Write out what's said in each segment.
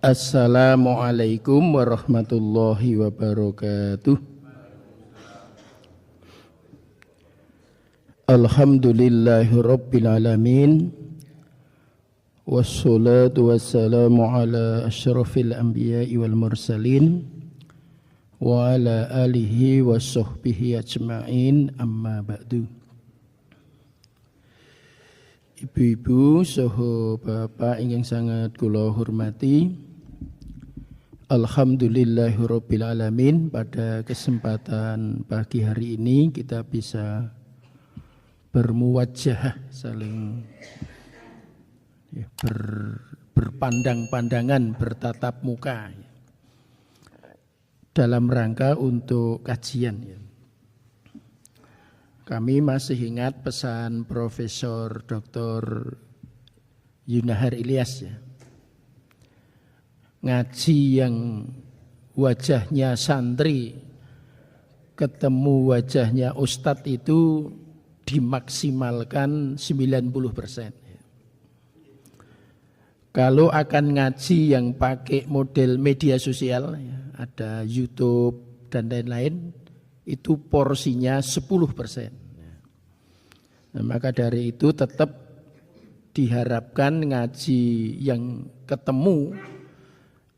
Assalamualaikum warahmatullahi wabarakatuh. Alhamdulillahi rabbil alamin. Wassalatu wassalamu ala asyrafil anbiya'i wal mursalin wa ala alihi wa sahbihi ajma'in, amma ba'du. Ibu-ibu saha bapak ingkang sangat kula hormati, alhamdulillahirabbil alamin, pada kesempatan pagi hari ini kita bisa bermuwajah, saling berpandang-pandangan, bertatap muka dalam rangka untuk kajian. Kami masih ingat pesan Profesor Dr. Yunahar Ilyas, ngaji yang wajahnya santri ketemu wajahnya ustadz itu dimaksimalkan 90%. Kalau akan ngaji yang pakai model media sosial, ada YouTube dan lain-lain, itu porsinya 10%. Nah, maka dari itu tetap diharapkan ngaji yang ketemu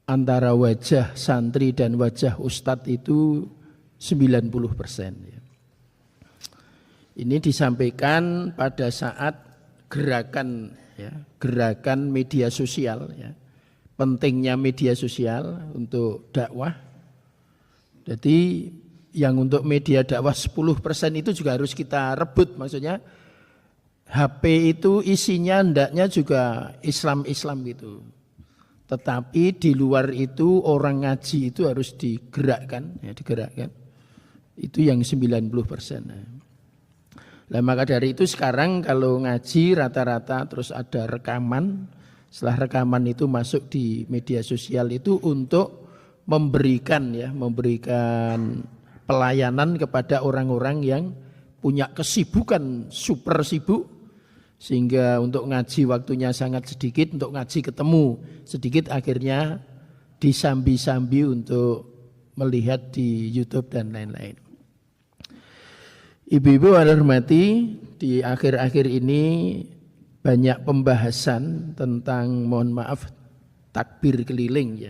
antara wajah santri dan wajah ustadz itu 90%. Ini disampaikan pada saat gerakan media sosial, pentingnya media sosial untuk dakwah. Jadi yang untuk media dakwah 10% itu juga harus kita rebut, maksudnya HP itu isinya hendaknya juga Islam gitu. Tetapi di luar itu orang ngaji itu harus digerakkan. Itu yang 90%. Nah, maka dari itu sekarang kalau ngaji rata-rata terus ada rekaman. Setelah rekaman itu masuk di media sosial itu untuk memberikan pelayanan kepada orang-orang yang punya kesibukan super sibuk, sehingga untuk ngaji waktunya sangat sedikit, untuk ngaji ketemu sedikit, akhirnya disambi-sambi untuk melihat di YouTube dan lain-lain. Ibu-ibu hormati, di akhir-akhir ini banyak pembahasan tentang, mohon maaf, takbir keliling .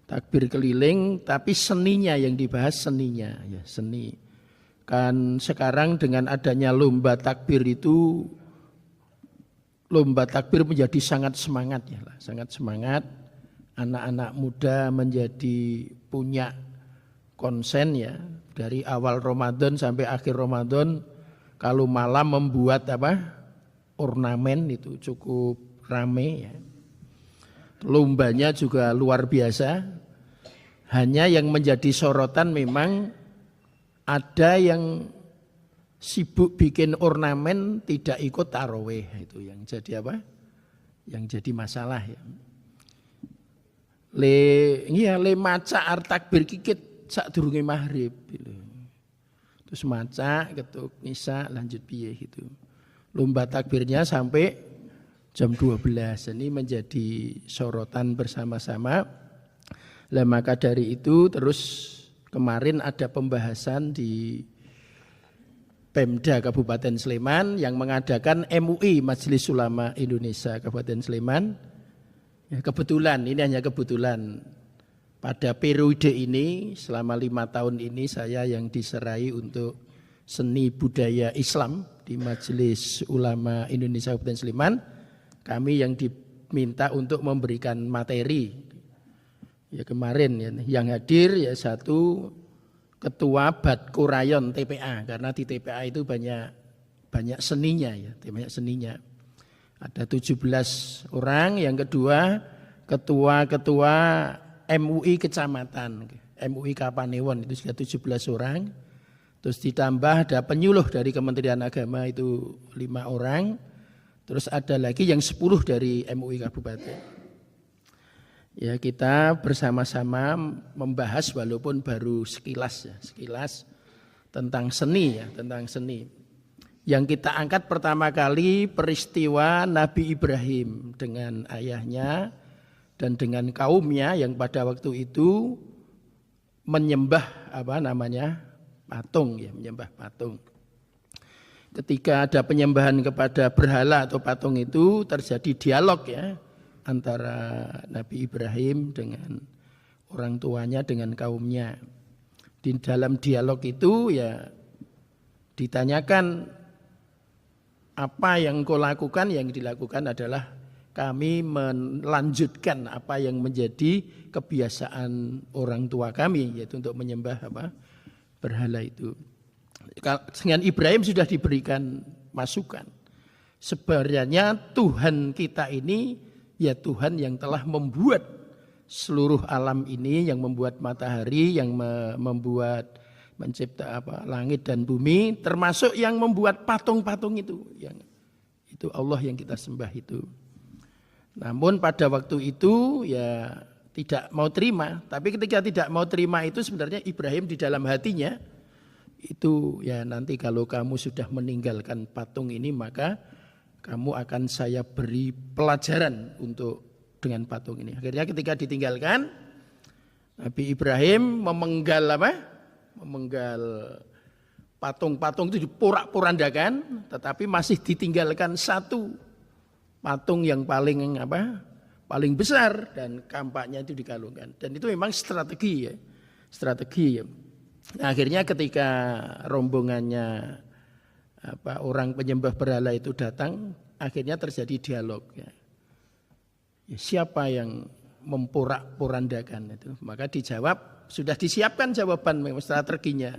Takbir keliling, tapi seninya yang dibahas, seni. Kan sekarang dengan adanya lomba takbir itu, lomba takbir menjadi sangat semangat sangat semangat. Anak-anak muda menjadi punya konsen dari awal Ramadan sampai akhir Ramadan, kalau malam membuat ornamen itu cukup rame . Lombanya juga luar biasa. Hanya yang menjadi sorotan memang ada yang sibuk bikin ornamen tidak ikut tarawih, itu yang jadi yang jadi masalah . Le maca takbir kikit sadurunge maghrib gitu. Terus maca ketuk nisa lanjut piye gitu. Lomba takbirnya sampai jam 12. Ini menjadi sorotan bersama-sama. Lah maka dari itu terus kemarin ada pembahasan di Pemda Kabupaten Sleman yang mengadakan MUI, Majelis Ulama Indonesia Kabupaten Sleman. Kebetulan, ini hanya kebetulan, pada periode ini selama 5 tahun ini saya yang diserai untuk seni budaya Islam di Majelis Ulama Indonesia Kabupaten Sleman. Kami yang diminta untuk memberikan materi. Kemarin yang hadir satu ketua Badko Rayon TPA, karena di TPA itu banyak seninya banyak seninya. Ada 17 orang. Yang kedua ketua MUI kecamatan, MUI Kapanewon itu juga 17 orang. Terus ditambah ada penyuluh dari Kementerian Agama itu 5 orang. Terus ada lagi yang 10 dari MUI Kabupaten. Kita bersama-sama membahas walaupun baru sekilas tentang seni tentang seni. Yang kita angkat pertama kali peristiwa Nabi Ibrahim dengan ayahnya dan dengan kaumnya yang pada waktu itu menyembah patung, ya, menyembah patung. Ketika ada penyembahan kepada berhala atau patung itu terjadi dialog ya antara Nabi Ibrahim dengan orang tuanya dengan kaumnya. Di dalam dialog itu ya ditanyakan apa yang kau lakukan, yang dilakukan adalah kami melanjutkan apa yang menjadi kebiasaan orang tua kami, yaitu untuk menyembah berhala itu. Dengan Ibrahim sudah diberikan masukan. Sebenarnya Tuhan kita ini ya Tuhan yang telah membuat seluruh alam ini, yang membuat matahari, yang membuat mencipta langit dan bumi, termasuk yang membuat patung-patung itu. Yang itu Allah yang kita sembah itu. Namun pada waktu itu ya tidak mau terima. Tapi ketika tidak mau terima itu sebenarnya Ibrahim di dalam hatinya itu ya nanti kalau kamu sudah meninggalkan patung ini maka kamu akan saya beri pelajaran untuk dengan patung ini. Akhirnya ketika ditinggalkan Nabi Ibrahim memenggal patung-patung itu diporak-porandakan, tetapi masih ditinggalkan satu patung yang paling besar dan kampaknya itu dikalungkan. Dan itu memang strategi ya. Nah, akhirnya ketika rombongannya orang penyembah berhala itu datang, akhirnya terjadi dialog ya. Siapa yang memporak-porandakan itu? Maka dijawab, sudah disiapkan jawaban memang strateginya.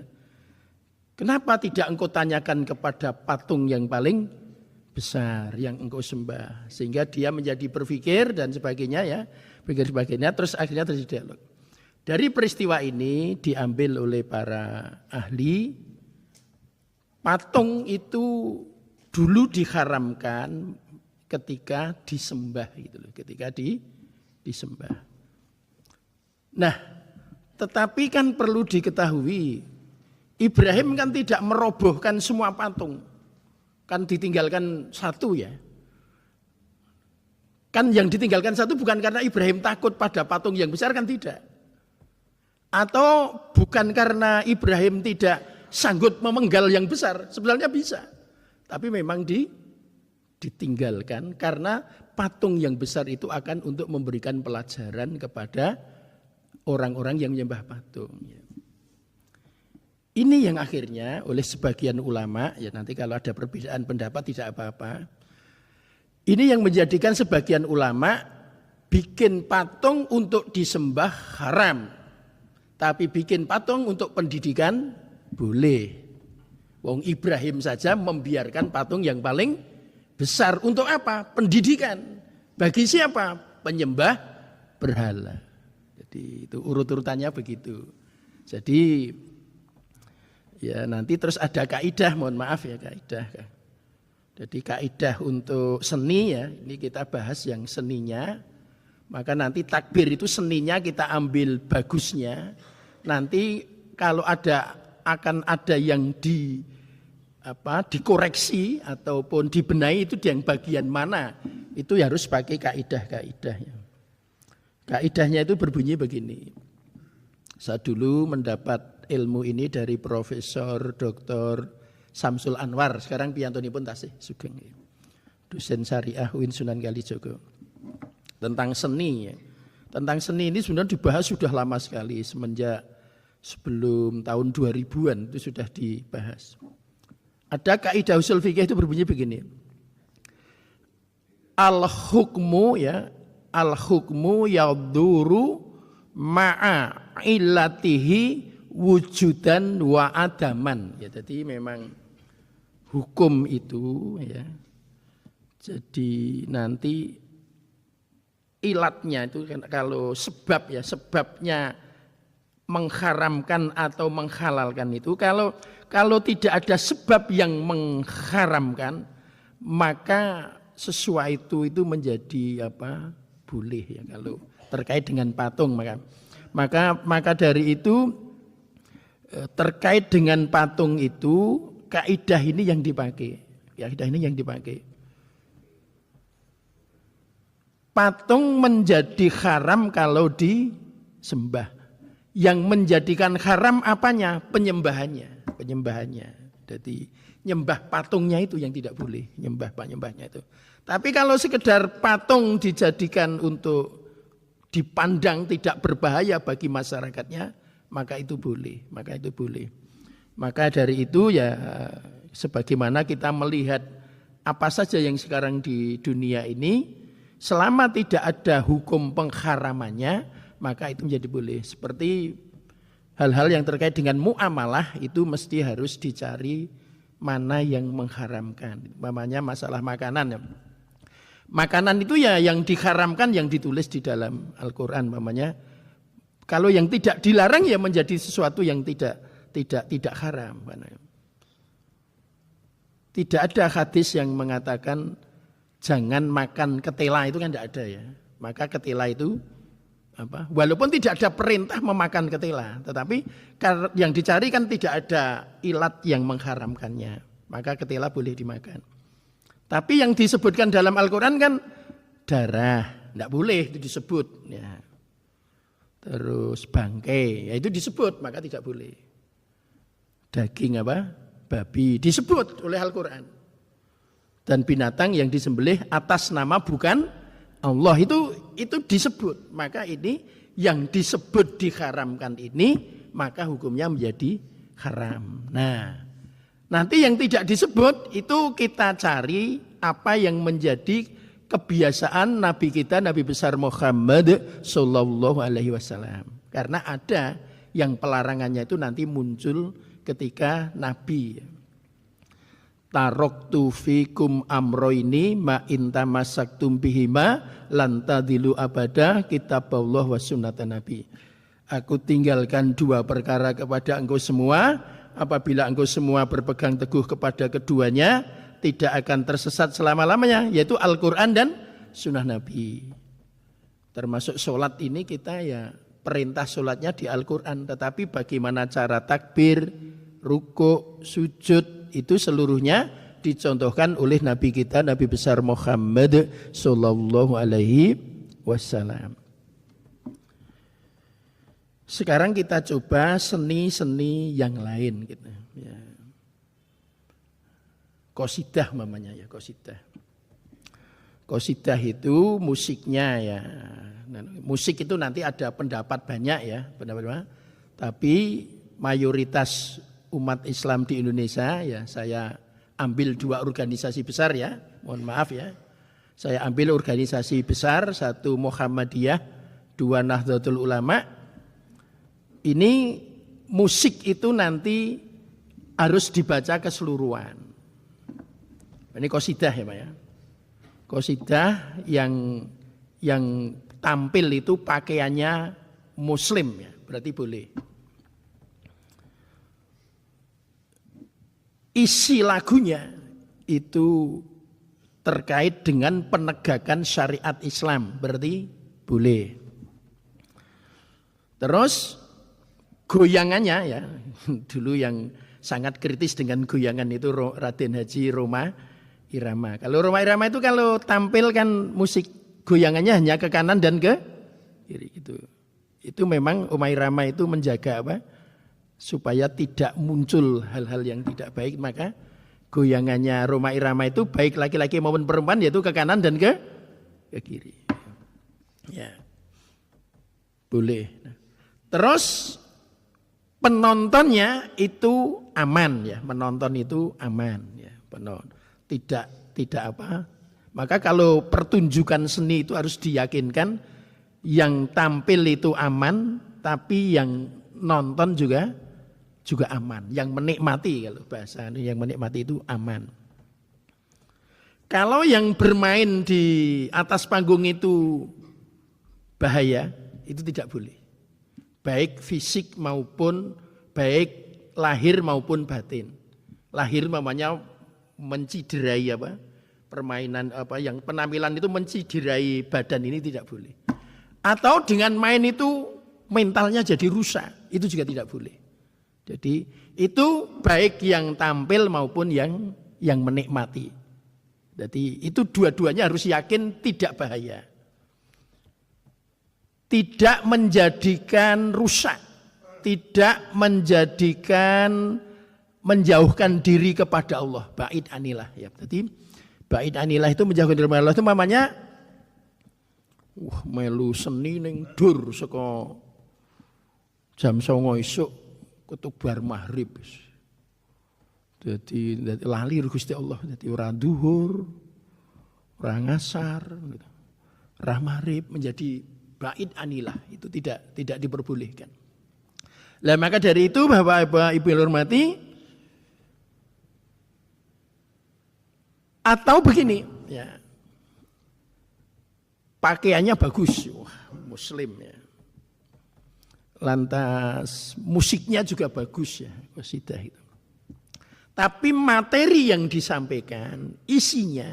Kenapa tidak engkau tanyakan kepada patung yang paling besar yang engkau sembah? Sehingga dia menjadi berpikir dan sebagainya ya, terus akhirnya terjadi dialog. Dari peristiwa ini diambil oleh para ahli, patung itu dulu diharamkan ketika disembah gitu loh, ketika disembah. Nah, tetapi kan perlu diketahui, Ibrahim kan tidak merobohkan semua patung. Kan ditinggalkan satu ya. Kan yang ditinggalkan satu bukan karena Ibrahim takut pada patung yang besar, kan tidak. Atau bukan karena Ibrahim tidak sanggup memenggal yang besar, sebenarnya bisa. Tapi memang ditinggalkan karena patung yang besar itu akan untuk memberikan pelajaran kepada orang-orang yang menyembah patung. Ini yang akhirnya oleh sebagian ulama, ya nanti kalau ada perbedaan pendapat tidak apa-apa. Ini yang menjadikan sebagian ulama bikin patung untuk disembah haram. Tapi bikin patung untuk pendidikan boleh. Wong Ibrahim saja membiarkan patung yang paling besar. Untuk apa? Pendidikan. Bagi siapa? Penyembah berhala. Jadi itu urut-urutannya begitu. Jadi ya nanti terus ada kaidah, mohon maaf ya kaidah. Jadi kaidah untuk seni ya, ini kita bahas yang seninya. Maka nanti takbir itu seninya kita ambil bagusnya. Nanti kalau akan ada yang dikoreksi ataupun dibenahi itu yang bagian mana, itu harus pakai kaidah-kaidahnya. Kaidahnya itu berbunyi begini. Saya dulu mendapat ilmu ini dari Profesor Dr. Samsul Anwar, sekarang piyantunipun tasih sugeng. Dosen syariah UIN Sunan Kalijaga. Tentang seni ya. Tentang seni ini sebenarnya dibahas sudah lama sekali, semenjak sebelum tahun 2000-an itu sudah dibahas. Ada kaidah usul fikih itu berbunyi begini. Al-hukmu yaduru ma'a illatihi wujudan wa adaman. Ya, jadi memang hukum itu ya. Jadi nanti ilatnya itu kalau sebabnya mengharamkan atau menghalalkan itu kalau tidak ada sebab yang mengharamkan maka sesuatu itu menjadi boleh ya kalau terkait dengan patung maka dari itu terkait dengan patung itu kaidah ini yang dipakai. patung menjadi haram kalau disembah. Yang menjadikan haram apanya? Penyembahannya. Jadi nyembah patungnya itu yang tidak boleh, nyembahnya itu. Tapi kalau sekedar patung dijadikan untuk dipandang tidak berbahaya bagi masyarakatnya, maka itu boleh. Maka dari itu ya sebagaimana kita melihat apa saja yang sekarang di dunia ini, selama tidak ada hukum pengharamannya, maka itu menjadi boleh. Seperti hal-hal yang terkait dengan muamalah itu mesti harus dicari mana yang mengharamkan. Namanya masalah makanan. Makanan itu ya yang diharamkan yang ditulis di dalam Al-Quran. Namanya kalau yang tidak dilarang ya menjadi sesuatu yang tidak haram. Tidak ada hadis yang mengatakan jangan makan ketela, itu kan tidak ada ya. Maka ketela itu walaupun tidak ada perintah memakan ketela, tetapi yang dicari kan tidak ada ilat yang mengharamkannya, maka ketela boleh dimakan. Tapi yang disebutkan dalam Al-Quran kan darah, tidak boleh itu disebut ya. Terus bangkai, ya itu disebut, maka tidak boleh. Daging babi disebut oleh Al-Quran. Dan binatang yang disembelih atas nama bukan Allah itu disebut. Maka ini yang disebut diharamkan ini, maka hukumnya menjadi haram. Nah, nanti yang tidak disebut itu kita cari apa yang menjadi kebiasaan Nabi kita, Nabi besar Muhammad Sallallahu Alaihi Wasallam. Karena ada yang pelarangannya itu nanti muncul ketika Nabi. Taroktu fikum amroini ma intamasaktum bihima lantadilu abada kitabullah wa sunnatan nabi. Aku tinggalkan dua perkara kepada engkau semua, apabila engkau semua berpegang teguh kepada keduanya tidak akan tersesat selama-lamanya, yaitu Al-Quran dan sunnah Nabi. Termasuk sholat ini kita ya perintah sholatnya di Al-Quran, tetapi bagaimana cara takbir, rukuk, sujud itu seluruhnya dicontohkan oleh Nabi kita, Nabi besar Muhammad Sallallahu Alaihi Wasallam. Sekarang kita coba seni-seni yang lain gitu. Ya. Qasidah namanya ya, qasidah. Qasidah itu musiknya ya. Musik itu nanti ada pendapat banyak ya, tapi mayoritas umat Islam di Indonesia ya, saya ambil dua organisasi besar ya, mohon maaf ya. Saya ambil organisasi besar, satu Muhammadiyah, dua Nahdlatul Ulama. Ini musik itu nanti harus dibaca keseluruhan. Ini qasidah ya Pak ya. Qasidah yang tampil itu pakaiannya muslim ya, berarti boleh. Isi lagunya itu terkait dengan penegakan syariat Islam, berarti boleh. Terus goyangannya ya, dulu yang sangat kritis dengan goyangan itu Raden Haji Roma Irama. Kalau Roma Irama itu kalau tampil kan musik goyangannya hanya ke kanan dan ke kiri gitu. Itu memang Roma Irama itu menjaga supaya tidak muncul hal-hal yang tidak baik, maka goyangannya Roma Irama itu baik laki-laki maupun perempuan yaitu ke kanan dan ke kiri. Ya. Boleh. Terus penontonnya itu aman ya, menonton itu aman ya, tidak apa. Maka kalau pertunjukan seni itu harus diyakinkan yang tampil itu aman, tapi yang nonton juga aman, yang menikmati, kalau bahasa ini yang menikmati itu aman. Kalau yang bermain di atas panggung itu bahaya, itu tidak boleh. Baik fisik maupun baik lahir maupun batin. Lahir namanya menciderai permainan yang penampilan itu menciderai badan, ini tidak boleh. Atau dengan main itu mentalnya jadi rusak, itu juga tidak boleh. Jadi itu baik yang tampil maupun yang menikmati. Jadi itu dua-duanya harus yakin tidak bahaya. tidak menjadikan rusak, tidak menjauhkan diri kepada Allah. Ba'id anilah ya. Jadi ba'id anilah itu menjauhkan diri kepada Allah itu namanya melu seni ning dur saka jam 09.00 esuk ketubar maghrib. Jadi lali Gusti Allah, jadi ora duhur, ora ngasar, ora maghrib, menjadi ba'id anilah, itu tidak diperbolehkan. Lah maka dari itu Bapak Ibu yang hormati, atau begini, ya. Pakaiannya bagus, wah, muslim ya. Lantas musiknya juga bagus ya, qasidah itu. Tapi materi yang disampaikan, isinya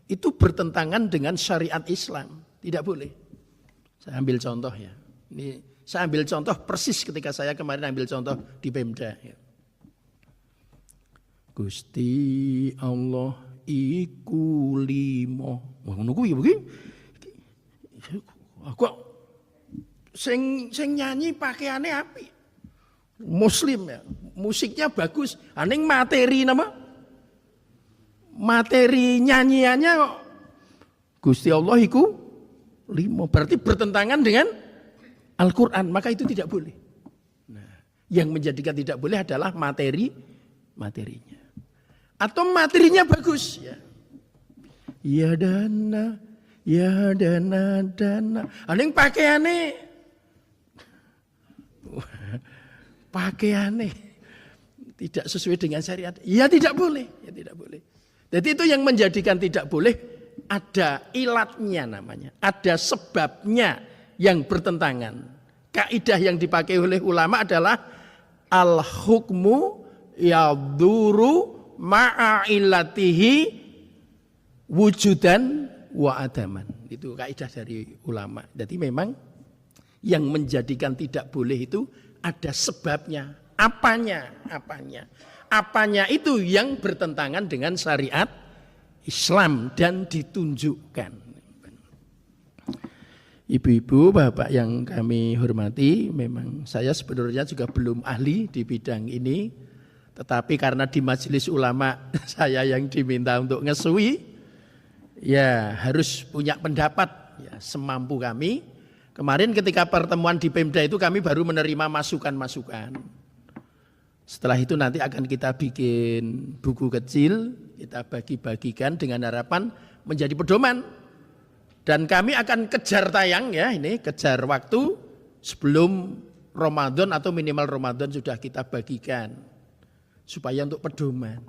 itu bertentangan dengan syariat Islam. Tidak boleh. Saya ambil contoh ya. Ini saya ambil contoh persis ketika saya kemarin ambil contoh di Pemda. Ya. Gusti Allah iku limo. Wah ngono kuwi ya begini. Aku sing nyanyi pakaiannya apik. Muslim ya, musiknya bagus. Aning materi nama, materi nyanyiannya kok Gusti Allah iku limo, berarti bertentangan dengan Al-Quran, maka itu tidak boleh. Nah, yang menjadikan tidak boleh adalah materinya. Atau materinya bagus ya. Ya dana, aning pakaiannya tidak sesuai dengan syariat, ya tidak boleh. Jadi itu yang menjadikan tidak boleh, ada ilatnya namanya, ada sebabnya yang bertentangan. Kaidah yang dipakai oleh ulama adalah al-hukmu yaduru ma'a illatihi wujudan wa adaman. Itu kaidah dari ulama. Jadi memang yang menjadikan tidak boleh itu ada sebabnya, apanya itu yang bertentangan dengan syariat Islam dan ditunjukkan. Ibu-ibu, bapak yang kami hormati, memang saya sebenarnya juga belum ahli di bidang ini, tetapi karena di majelis ulama saya yang diminta untuk ngesui, ya harus punya pendapat ya, semampu kami. Kemarin ketika pertemuan di Pemda itu kami baru menerima masukan-masukan. Setelah itu nanti akan kita bikin buku kecil, kita bagi-bagikan dengan harapan menjadi pedoman. Dan kami akan kejar tayang ya, ini kejar waktu sebelum Ramadan atau minimal Ramadan sudah kita bagikan. Supaya untuk pedoman.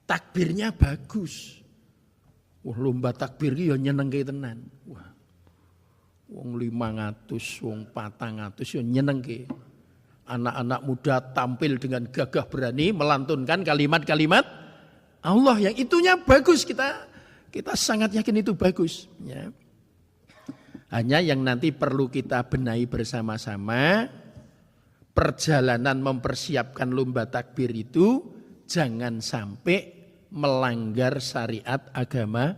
Takbirnya bagus. Wah, lomba takbir ya nyenengke tenan. Wah. Wong 500, wong 400 ya nyenengke. Anak-anak muda tampil dengan gagah berani melantunkan kalimat-kalimat Allah yang itunya bagus, kita sangat yakin itu bagus ya. Hanya yang nanti perlu kita benahi bersama-sama, perjalanan mempersiapkan lomba takbir itu jangan sampai melanggar syariat agama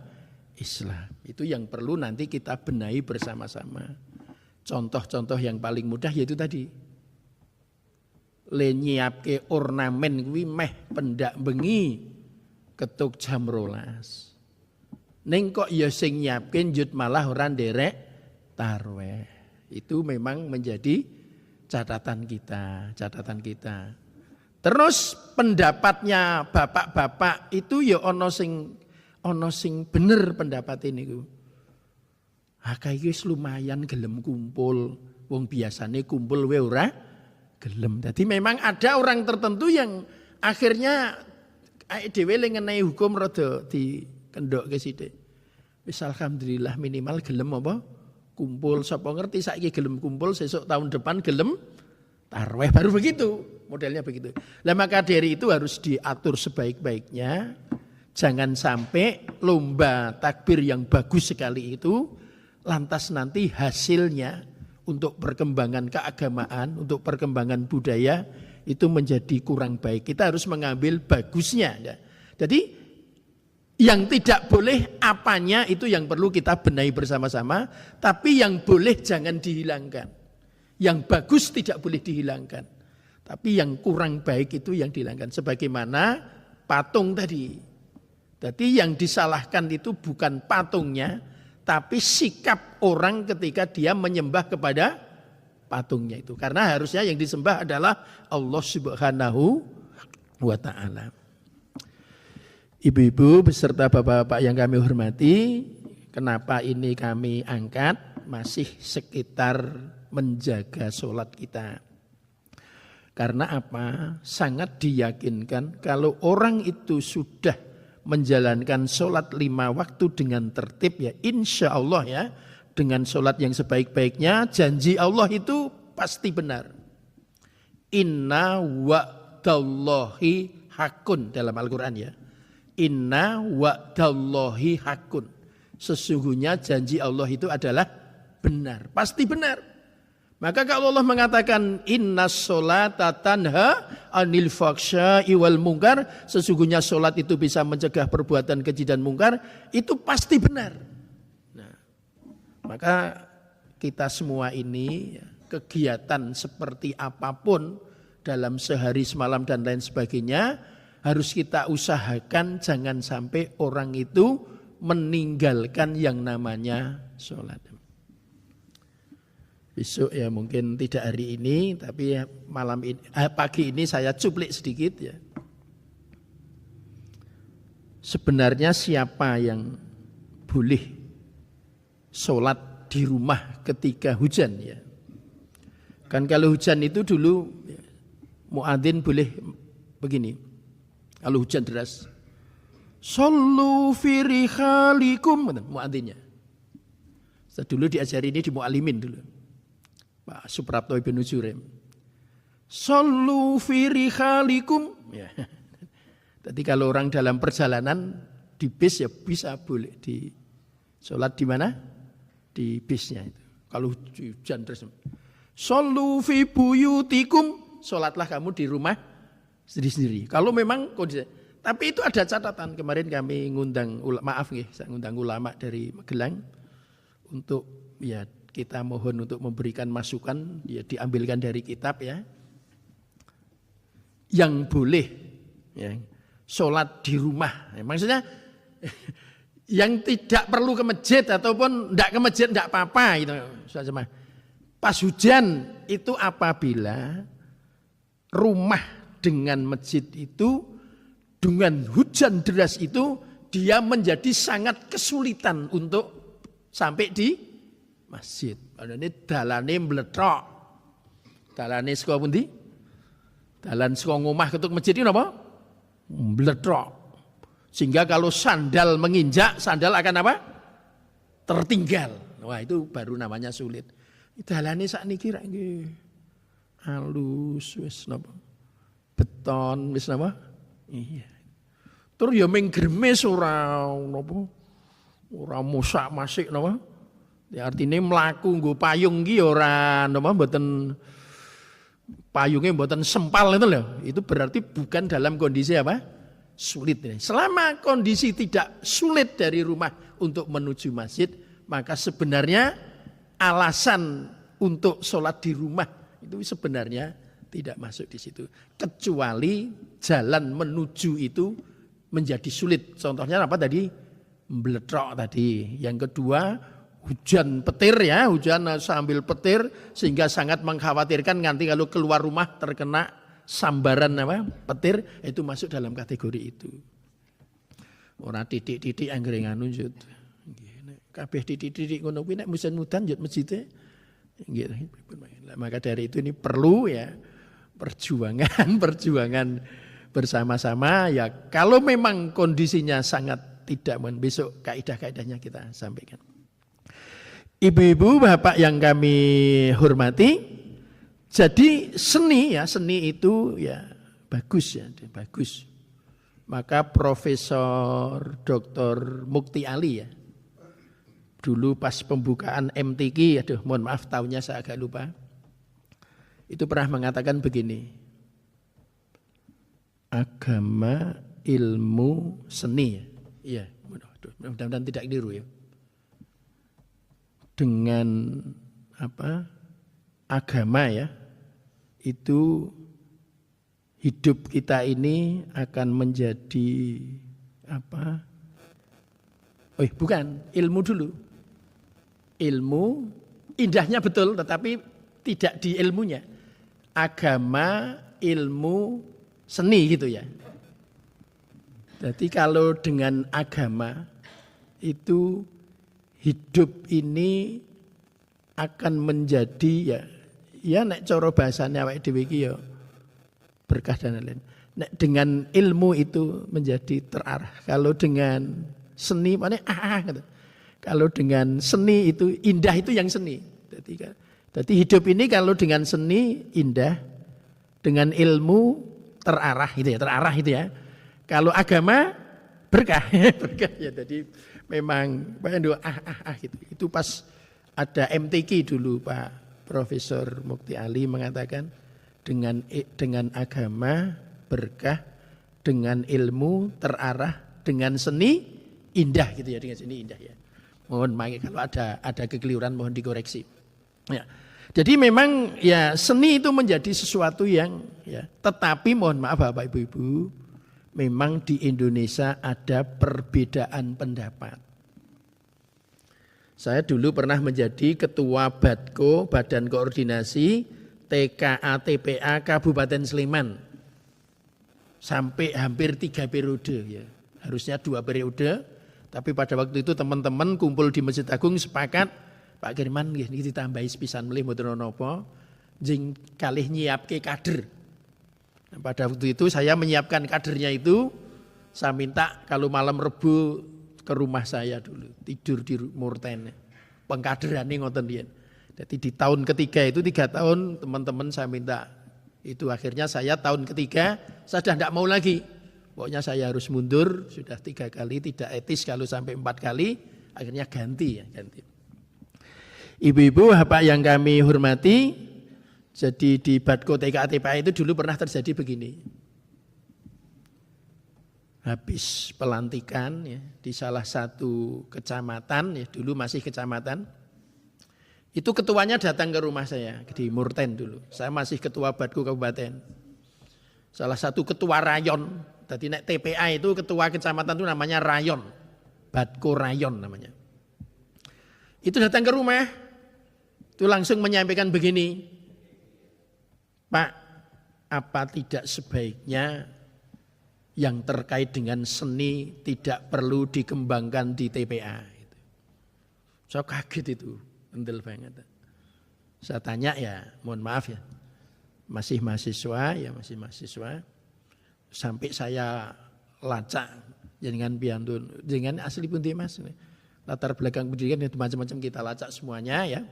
Islam. Itu yang perlu nanti kita benahi bersama-sama. Contoh-contoh yang paling mudah yaitu tadi. Le nyiapke ornamen kuwi meh pendak bengi ketuk jam 12. Ning kok ya sing nyiapke njut malah ora nderek tarweh. Itu memang menjadi catatan kita. Terus pendapatnya bapak-bapak itu ya ono sing bener pendapat ini ku. Akeh wis lumayan gelem kumpul, wong biasane kumpul we ora gelem. Jadi memang ada orang tertentu yang akhirnya dhewe le ngenehi hukum rada dikendokke sithik. Wis alhamdulillah minimal gelem apa? Kumpul. Sapa ngerti saiki gelem kumpul, sesuk tahun depan gelem tarweh, baru begitu. Modelnya begitu. Lah maka dari itu harus diatur sebaik-baiknya. Jangan sampai lomba takbir yang bagus sekali itu lantas nanti hasilnya untuk perkembangan keagamaan, untuk perkembangan budaya itu menjadi kurang baik. Kita harus mengambil bagusnya. Ya. Jadi Yang tidak boleh apanya itu yang perlu kita benahi bersama-sama, tapi yang boleh jangan dihilangkan. Yang bagus tidak boleh dihilangkan. Tapi yang kurang baik itu yang dihilangkan. Sebagaimana patung tadi. Jadi yang disalahkan itu bukan patungnya, tapi sikap orang ketika dia menyembah kepada patungnya itu. Karena harusnya yang disembah adalah Allah Subhanahu wa ta'ala. Ibu-ibu beserta bapak-bapak yang kami hormati, kenapa ini kami angkat masih sekitar menjaga sholat kita. Karena apa? Sangat diyakinkan kalau orang itu sudah menjalankan sholat 5 waktu dengan tertib ya, insya Allah ya, dengan sholat yang sebaik-baiknya, janji Allah itu pasti benar. Inna wa'dallahi hakun dalam Al-Quran ya. Inna wa'dallahi hakun. Sesungguhnya janji Allah itu adalah benar, pasti benar. Maka kalau Allah mengatakan inna sholata tanha anil faksya'i wal mungkar, sesungguhnya sholat itu bisa mencegah perbuatan keji dan mungkar, itu pasti benar. Nah, maka kita semua ini kegiatan seperti apapun dalam sehari semalam dan lain sebagainya, harus kita usahakan jangan sampai orang itu meninggalkan yang namanya sholat. Besok ya mungkin tidak hari ini, tapi ya malam ini, pagi ini saya cuplik sedikit ya. Sebenarnya siapa yang boleh sholat di rumah ketika hujan ya? Kan kalau hujan itu dulu ya, muadzin boleh begini. Kalau hujan deras, shollu fi rihalikum, muadzinnya. Saya dulu diajari ini di Mu'alimin dulu. Pak Suprapto Ibnu Jurem. Shollu fi rihalikum. Ya. Jadi kalau orang dalam perjalanan di bis ya bisa boleh di sholat di mana? Di bisnya itu. Kalau hujan deras. Shollu fi buyutikum. Sholatlah kamu di rumah sendiri-sendiri. Kalau memang kondisi, tapi itu ada catatan. Kemarin kami ngundang saya ngundang ulama dari Magelang untuk ya kita mohon untuk memberikan masukan, ya diambilkan dari kitab ya. Yang boleh ya sholat di rumah. Ya, maksudnya yang tidak perlu ke masjid ataupun tidak ke masjid tidak apa-apa gitu. Pas hujan itu apabila rumah dengan masjid itu, dengan hujan deras itu, dia menjadi sangat kesulitan untuk sampai di masjid. Padahal ini dalane meletrok. Dalane saka pundi? Dalan saka ngomah ketuk masjid ini apa? Meletrok. Sehingga kalau sandal menginjak, sandal akan apa? Tertinggal. Wah itu baru namanya sulit. Dalane sakniki ra nggih. Halus wis napa? Beton wis napa? Iya. Terus ya ming gremes ora napa? Ora mosak-masik napa? Ya artine mlaku nggo payung ki ora napa mboten payungnya mboten sempal itu loh. Itu berarti bukan dalam kondisi apa? Sulit ini. Selama kondisi tidak sulit dari rumah untuk menuju masjid, maka sebenarnya alasan untuk sholat di rumah itu sebenarnya tidak masuk di situ. Kecuali jalan menuju itu menjadi sulit. Contohnya apa tadi? Mbletrok tadi. Yang kedua, hujan petir ya, hujan sambil petir sehingga sangat mengkhawatirkan nanti kalau keluar rumah terkena sambaran apa? Petir, itu masuk dalam kategori itu. Ora titik-titik anggere nganu njut. Kabeh titik-titik ngono kuwi nek musim udan njut masjide. Nggih. Maka dari itu ini perlu ya perjuangan bersama-sama ya. Kalau memang kondisinya sangat tidak, besok kaidah-kaidahnya kita sampaikan. Ibu-ibu, bapak yang kami hormati, jadi seni itu ya bagus ya, bagus. Maka Profesor Dr. Mukti Ali ya, dulu pas pembukaan MTQ, aduh mohon maaf tahunnya saya agak lupa, itu pernah mengatakan begini, agama, ilmu, seni, Iya, mudah-mudahan tidak keliru ya. Dengan agama ya, itu hidup kita ini akan menjadi bukan, ilmu dulu. Ilmu indahnya betul, tetapi tidak di ilmunya. Agama, ilmu, seni gitu ya. Jadi kalau dengan agama itu hidup ini akan menjadi ya nek cara bahasane awake dhewe iki ya berkah dan lain-lain. Nek dengan ilmu itu menjadi terarah. Kalau dengan seni mana gitu. Kalau dengan seni itu indah itu yang seni. Jadi hidup ini kalau dengan seni indah, dengan ilmu terarah itu ya. Kalau agama berkah, berkah ya. Jadi memang gitu. Itu pas ada MTQ dulu Pak Profesor Mukti Ali mengatakan dengan agama berkah, dengan ilmu terarah, dengan seni indah gitu ya, dengan seni indah ya. Mohon maaf kalau ada kekeliruan mohon dikoreksi. Ya. Jadi memang ya seni itu menjadi sesuatu yang ya, tetapi mohon maaf Bapak Ibu, memang di Indonesia ada perbedaan pendapat. Saya dulu pernah menjadi ketua BADKO, Badan Koordinasi TKA TPA Kabupaten Sleman. Sampai hampir 3 periode ya. Harusnya 2 periode, tapi pada waktu itu teman-teman kumpul di Masjid Agung sepakat Pak Kirman nggih ditambahi sepisan melih mboten napa jing kalih nyiapke kader. Nah, pada waktu itu saya menyiapkan kadernya itu, saya minta kalau malam Rebo ke rumah saya dulu, tidur di Murten. Pengkaderane ngoten riyen. Jadi di tahun ketiga itu 3 tahun teman-teman saya minta itu akhirnya saya tahun ketiga saya sudah tidak mau lagi. Pokoknya saya harus mundur, sudah 3 kali tidak etis kalau sampai 4 kali, akhirnya ganti. Ibu-ibu, Bapak yang kami hormati, jadi di Badko TKA TPA itu dulu pernah terjadi begini. Habis pelantikan ya, di salah satu kecamatan, ya dulu masih kecamatan, itu ketuanya datang ke rumah saya di Murten dulu. Saya masih ketua Badko Kabupaten. Salah satu ketua rayon, tadi nek TPA itu ketua kecamatan itu namanya rayon, Badko rayon namanya. Itu datang ke rumah, itu langsung menyampaikan begini, Pak, apa tidak sebaiknya yang terkait dengan seni tidak perlu dikembangkan di TPA? Saya kaget itu, endel banget. Saya tanya ya, mohon maaf ya, masih mahasiswa, sampai saya lacak jenengan piantun, jenengan asli pundi Mas? Latar belakang pendidikan itu macam-macam kita lacak semuanya ya.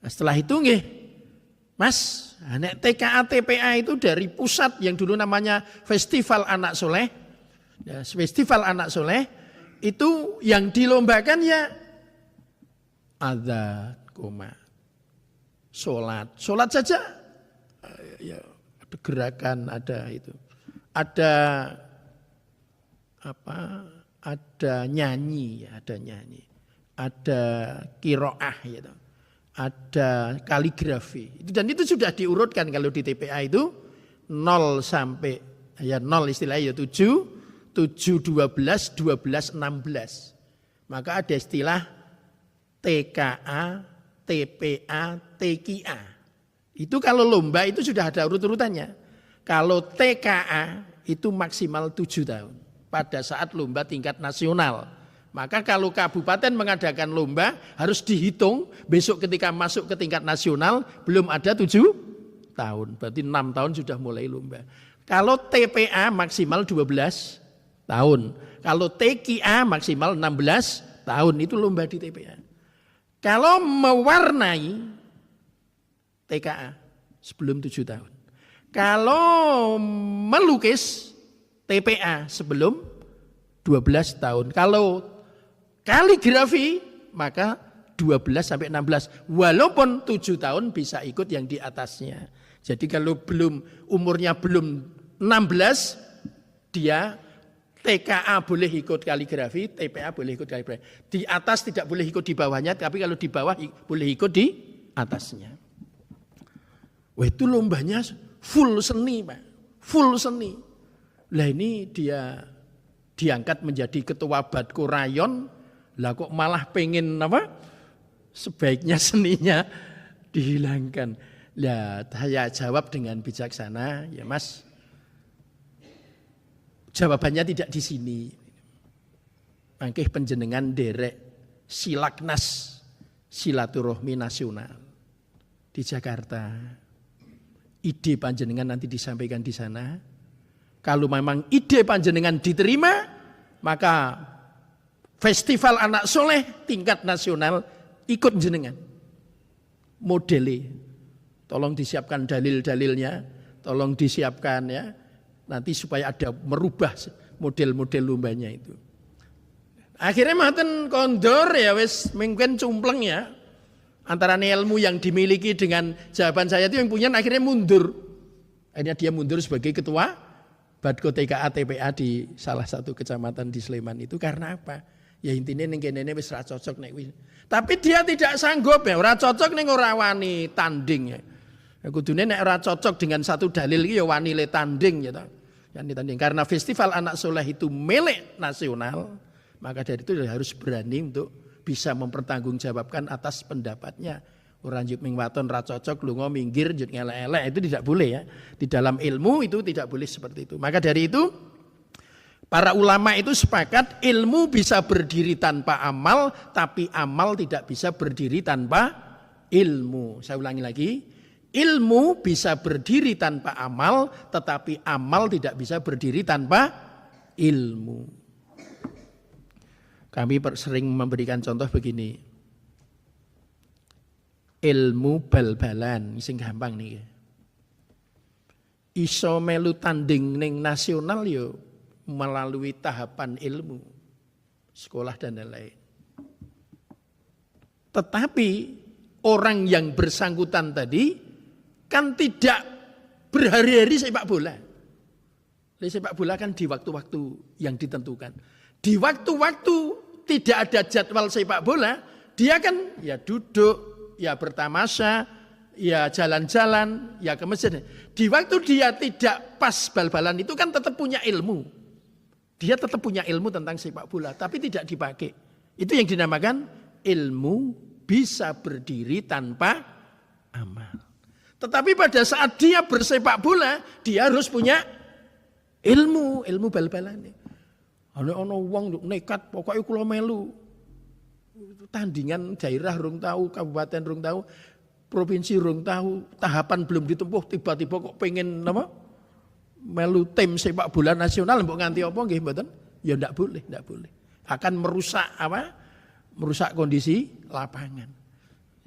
Nah, setelah itu nggih, Mas, nek TKA TPA itu dari pusat yang dulu namanya Festival Anak Soleh, ya, Festival Anak Soleh itu yang dilombakan ya adzan, sholat saja, ya ada gerakan, ada itu, ada nyanyi, ada kiroah gitu. Ada kaligrafi. Dan itu sudah diurutkan kalau di TPA itu 0 sampai ya 0 istilahnya ya 7, 12, 16. Maka ada istilah TKA, TPA, TKA. Itu kalau lomba itu sudah ada urut-urutannya. Kalau TKA itu maksimal 7 tahun pada saat lomba tingkat nasional. Maka kalau kabupaten mengadakan lomba harus dihitung besok ketika masuk ke tingkat nasional belum ada 7 tahun. Berarti 6 tahun sudah mulai lomba. Kalau TPA maksimal 12 tahun. Kalau TKA maksimal 16 tahun. Itu lomba di TPA. Kalau mewarnai TKA sebelum 7 tahun. Kalau melukis TPA sebelum 12 tahun. Kalau kaligrafi maka 12 sampai 16. Walaupun 7 tahun bisa ikut yang di atasnya. Jadi kalau umurnya belum 16 dia TKA boleh ikut kaligrafi, TPA boleh ikut kaligrafi. Di atas tidak boleh ikut di bawahnya, tapi kalau di bawah boleh ikut di atasnya. Wah itu lombanya full seni Pak, full seni. Lah ini dia diangkat menjadi ketua Badko Rayon, lah kok malah pengen apa? Sebaiknya seninya dihilangkan. Lah saya jawab dengan bijaksana, ya Mas. Jawabannya tidak di sini. Mangkih panjenengan derek Silaknas Silaturahmi Nasional di Jakarta. Ide panjenengan nanti disampaikan di sana. Kalau memang ide panjenengan diterima, maka Festival Anak Soleh tingkat nasional ikut jenengan. Modele. Tolong disiapkan dalil-dalilnya, tolong disiapkan ya. Nanti supaya ada merubah model-model lombanya itu. Akhirnya maten kondor ya wis mungkin cumpleng ya. Antara ilmu yang dimiliki dengan jawaban saya itu yang punya akhirnya mundur. Akhirnya dia mundur sebagai ketua Badko TKA TPA di salah satu kecamatan di Sleman itu karena apa? Ya intinya ning kene wis ra cocok nek wis. Tapi dia tidak sanggup ya, ora cocok ning ora wani tanding ya. Kudune nek ora cocok dengan satu dalil iki ya wani le tanding ya ta. Yang ditanding karena Festival Anak Soleh itu milik nasional, maka dari itu harus berani untuk bisa mempertanggungjawabkan atas pendapatnya. Orang juk ming waton ra cocok lunga minggir juk ngelek-elek itu tidak boleh ya. Di dalam ilmu itu tidak boleh seperti itu. Maka dari itu para ulama itu sepakat ilmu bisa berdiri tanpa amal, tapi amal tidak bisa berdiri tanpa ilmu. Saya ulangi lagi. Ilmu bisa berdiri tanpa amal, tetapi amal tidak bisa berdiri tanpa ilmu. Kami sering memberikan contoh begini. Ilmu bal-balan, sing gampang nih. Iso melu tanding ning nasional yo melalui tahapan ilmu, sekolah dan lain-lain. Tetapi orang yang bersangkutan tadi kan tidak berhari-hari sepak bola. Sepak bola kan di waktu-waktu yang ditentukan. Di waktu-waktu tidak ada jadwal sepak bola, dia kan ya duduk, ya bertamasya, ya jalan-jalan, ya ke masjid. Di waktu dia tidak pas bal-balan itu kan tetap punya ilmu. Dia tetap punya ilmu tentang sepak bola, tapi tidak dipakai. Itu yang dinamakan ilmu bisa berdiri tanpa amal. Tetapi pada saat dia bersepak bola, dia harus punya ilmu bal-balan. Ana wong nekat pokoknya kula melu. Tandingan daerah rung tahu, kabupaten rung tahu, provinsi rung tahu, tahapan belum ditempuh tiba-tiba kok pengen apa? Melu tim sepak bola nasional mbok nganti apa nggih mboten? Ya ndak boleh. Akan merusak apa? Merusak kondisi lapangan.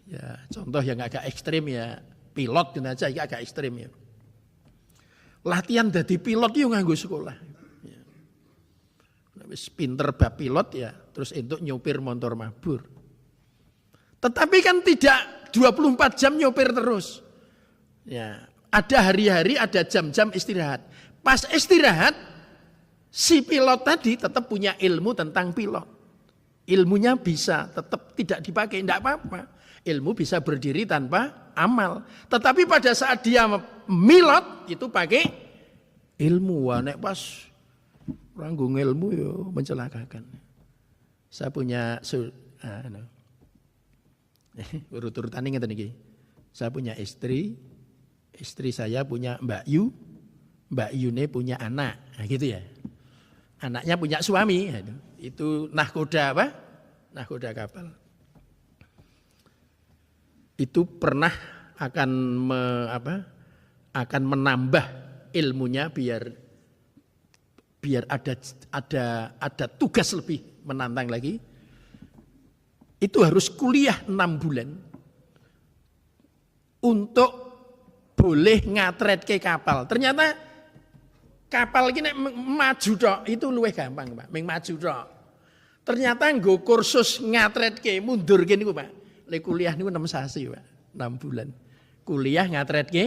Ya, contoh yang agak ekstrim ya pilot dan aja agak ekstrim ya. Latihan dadi pilot yo nganggo sekolah. Ya. Wis pinter bab pilot ya, terus entuk nyopir motor mabur. Tetapi kan tidak 24 jam nyopir terus. Ya, ada hari-hari, ada jam-jam istirahat. Pas istirahat si pilot tadi tetap punya ilmu tentang pilot. Ilmunya bisa tetap tidak dipakai, tidak apa-apa. Ilmu bisa berdiri tanpa amal. Tetapi pada saat dia milot itu pakai ilmu. Wah, nek pas ranggung ilmu yo mencelakakan. Saya punya urut-urutan ngeten iki. Saya punya istri saya punya Mbak Yune punya anak. Nah, gitu ya. Anaknya punya suami. Itu nahkoda apa? Nahkoda kapal. Itu pernah akan menambah ilmunya biar ada tugas lebih menantang lagi. Itu harus kuliah 6 bulan untuk boleh ngatret ke kapal. Ternyata kapal ini maju tok itu luwih gampang, Pak. Maju tok. Ternyata nggo kursus ngatret ke mundur gini Pak. Le kuliah niku 6 sasi, Pak. 6 bulan. Kuliah ngatret ke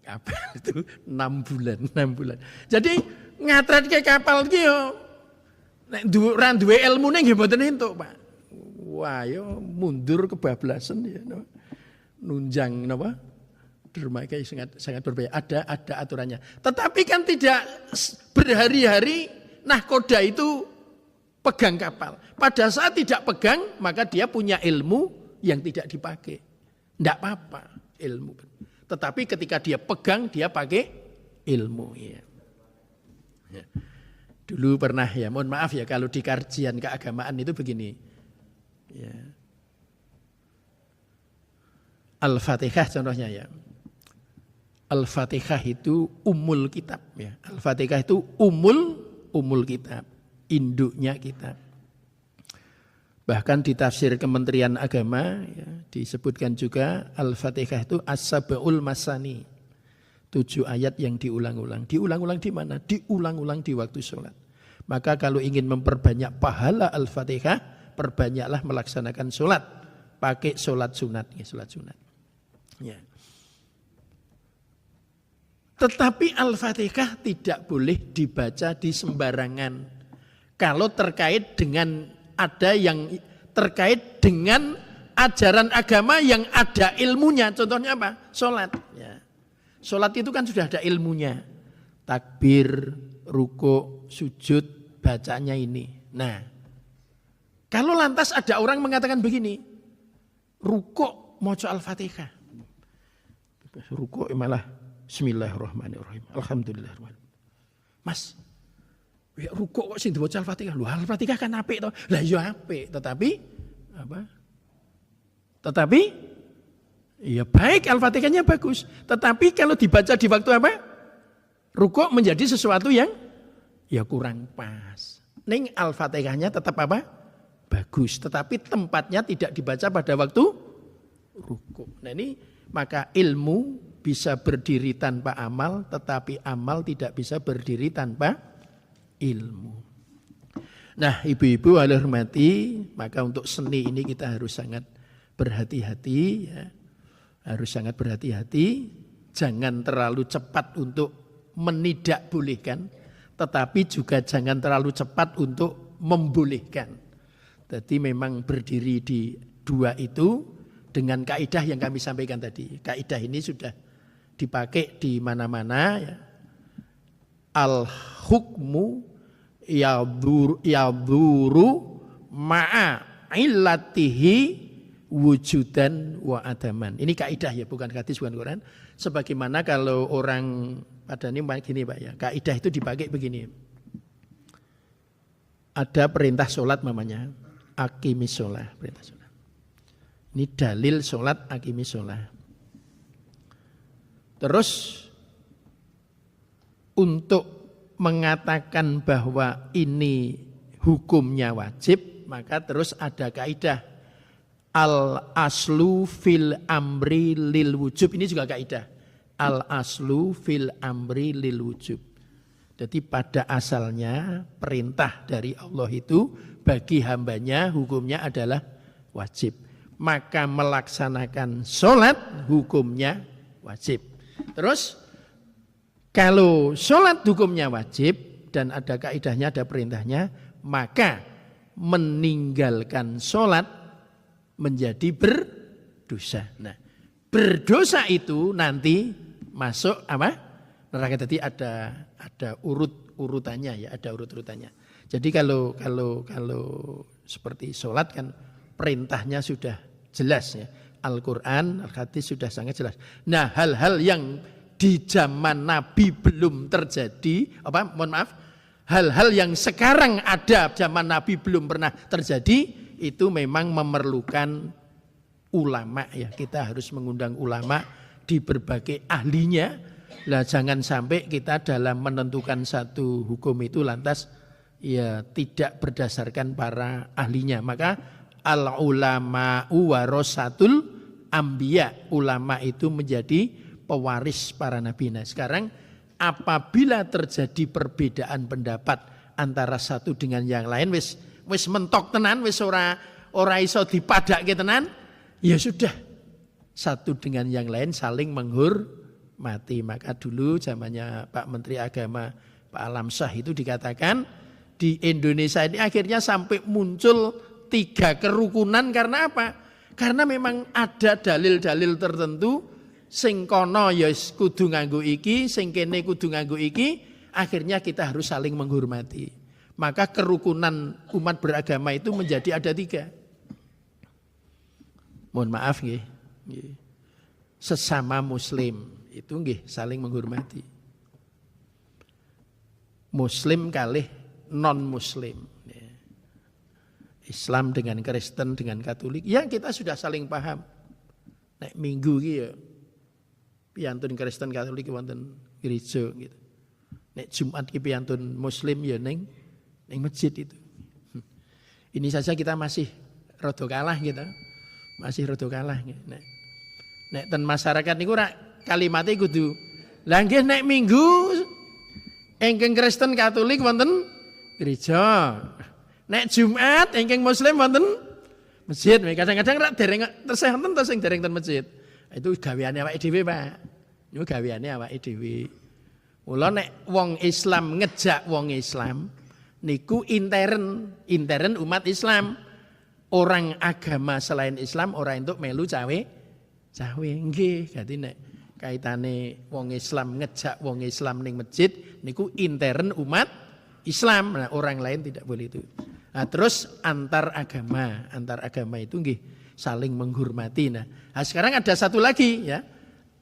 kapal itu 6 bulan. Jadi ngatretke kapal ki yo nek ora duwe ilmune nggih mboten entuk, Pak. Wah, yo mundur kebablasan ya. Nunjang napa? Dermaga sangat berbahaya. Ada aturannya. Tetapi kan tidak berhari-hari nahkoda itu pegang kapal. Pada saat tidak pegang, maka dia punya ilmu yang tidak dipakai. Tidak apa-apa ilmu. Tetapi ketika dia pegang, dia pakai ilmu. Ya. Dulu pernah ya, mohon maaf ya kalau di kajian keagamaan itu begini. Ya. Al-Fatihah contohnya ya. Al-Fatihah itu umul kitab ya. Al-Fatihah itu umul kitab, induknya kitab. Bahkan di tafsir Kementerian Agama ya, disebutkan juga Al-Fatihah itu as-sab'ul masani. 7 ayat yang diulang-ulang. Diulang-ulang di mana? Diulang-ulang di waktu sholat. Maka kalau ingin memperbanyak pahala Al-Fatihah, perbanyaklah melaksanakan sholat. Pakai sholat sunat. Ya, sholat sunat. Ya. Tetapi Al-Fatihah tidak boleh dibaca di sembarangan. Kalau terkait dengan ada yang terkait dengan ajaran agama yang ada ilmunya. Contohnya apa? Sholat. Ya. Sholat itu kan sudah ada ilmunya. Takbir, ruku, sujud, bacanya ini. Nah, kalau lantas ada orang mengatakan begini, ruku maca Al-Fatihah. Ruku malah Bismillahirrahmanirrahim. Alhamdulillahirrahmanirrahim. Mas, ya rukuk kok sing diwaca Al-Fatihah. Lho, Al-Fatihah kan apik to. Lah ya apik, tetapi apa? Tetapi ya baik Al-Fatihahnya bagus. Tetapi kalau dibaca di waktu apa? Rukuk menjadi sesuatu yang ya kurang pas. Ning Al-Fatihahnya tetap apa? Bagus, tetapi tempatnya tidak dibaca pada waktu rukuk. Nah ini maka ilmu bisa berdiri tanpa amal, tetapi amal tidak bisa berdiri tanpa ilmu. Nah, ibu-ibu harus hormati, maka untuk seni ini kita harus sangat berhati-hati, ya. Harus sangat berhati-hati, jangan terlalu cepat untuk menidakbolehkan, tetapi juga jangan terlalu cepat untuk membolehkan. Jadi memang berdiri di dua itu dengan kaidah yang kami sampaikan tadi. Kaidah ini sudah dipakai di mana-mana ya. Al-hukmu yadhuru ma'a illatihi wujudan wa adaman. Ini kaidah ya, bukan hadis, bukan Quran. Sebagaimana kalau orang pada ini gini Pak ya, kaidah itu dipakai begini. Ada perintah sholat namanya, aqimis sholat, perintah sholat. Ini dalil sholat, aqimis sholat. Terus untuk mengatakan bahwa ini hukumnya wajib, maka terus ada kaidah al-aslu fil amri lil wujub. Ini juga kaidah al-aslu fil amri lil wujub. Jadi pada asalnya perintah dari Allah itu bagi hambanya hukumnya adalah wajib. Maka melaksanakan sholat hukumnya wajib. Terus kalau sholat hukumnya wajib dan ada kaidahnya, ada perintahnya, maka meninggalkan sholat menjadi berdosa. Nah, berdosa itu nanti masuk apa? Neraka. Tadi ada urutannya ya, ada urutannya. Jadi kalau seperti sholat kan perintahnya sudah jelas ya. Al-Quran, Al-Hadis sudah sangat jelas. Nah, hal-hal yang di zaman Nabi belum terjadi, hal-hal yang sekarang ada zaman Nabi belum pernah terjadi, itu memang memerlukan ulama ya. Kita harus mengundang ulama di berbagai ahlinya. Lah jangan sampai kita dalam menentukan satu hukum itu lantas ya tidak berdasarkan para ahlinya. Maka al-ulama'u warasatul anbiya. Ulama itu menjadi pewaris para nabi. Nah sekarang apabila terjadi perbedaan pendapat antara satu dengan yang lain, wis mentok tenan, wis ora iso dipadake tenan, ya sudah satu dengan yang lain saling menghormati. Maka dulu zamannya Pak Menteri Agama Pak Alamsyah itu dikatakan di Indonesia ini akhirnya sampai muncul 3 kerukunan karena apa? Karena memang ada dalil-dalil tertentu sing kono ya kudu nganggo iki, sing kene kudu nganggo iki, akhirnya kita harus saling menghormati. Maka kerukunan umat beragama itu menjadi ada 3. Mohon maaf nggih. Sesama muslim itu nggih saling menghormati. Muslim kalih non muslim. Islam dengan Kristen dengan Katolik, ya kita sudah saling paham. Nek minggu iki ya piantun Kristen Katolik wonten gereja gitu. Nek Jumat iki piantun muslim ya ning masjid itu. Ini saja kita masih rada kalah gitu. Masih rada kalah nek ten masyarakat niku rak kalimate kudu lha nggih nek minggu engkang Kristen Katolik wonten gereja. Nek Jumat engkang muslim wonten masjid. Kadang-kadang rak dereng tesih wonten to sing dereng ten masjid. Itu gaweane awake dhewe, Pak. Niku gaweane awake dhewe. Mula nek wong Islam ngejak wong Islam niku intern umat Islam. Orang agama selain Islam ora entuk melu cawe nggih. Dadi nek kaitane wong Islam ngejak wong Islam ning masjid niku intern umat Islam. Nah, orang lain tidak boleh itu. Nah, terus antar agama itu nggih saling menghormati. Nah, sekarang ada satu lagi ya,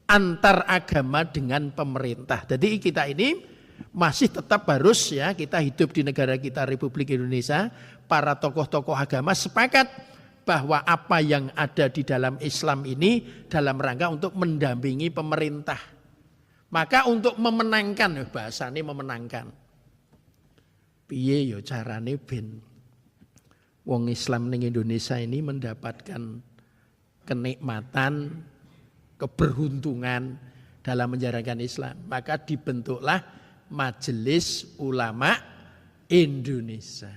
antar agama dengan pemerintah. Jadi kita ini masih tetap harus ya, kita hidup di negara kita Republik Indonesia, para tokoh-tokoh agama sepakat bahwa apa yang ada di dalam Islam ini dalam rangka untuk mendampingi pemerintah. Maka untuk memenangkan, bahasanya memenangkan. Piye yo carane ben wong Islam ning Indonesia ini mendapatkan kenikmatan, keberuntungan dalam menjalankan Islam. Maka dibentuklah Majelis Ulama Indonesia.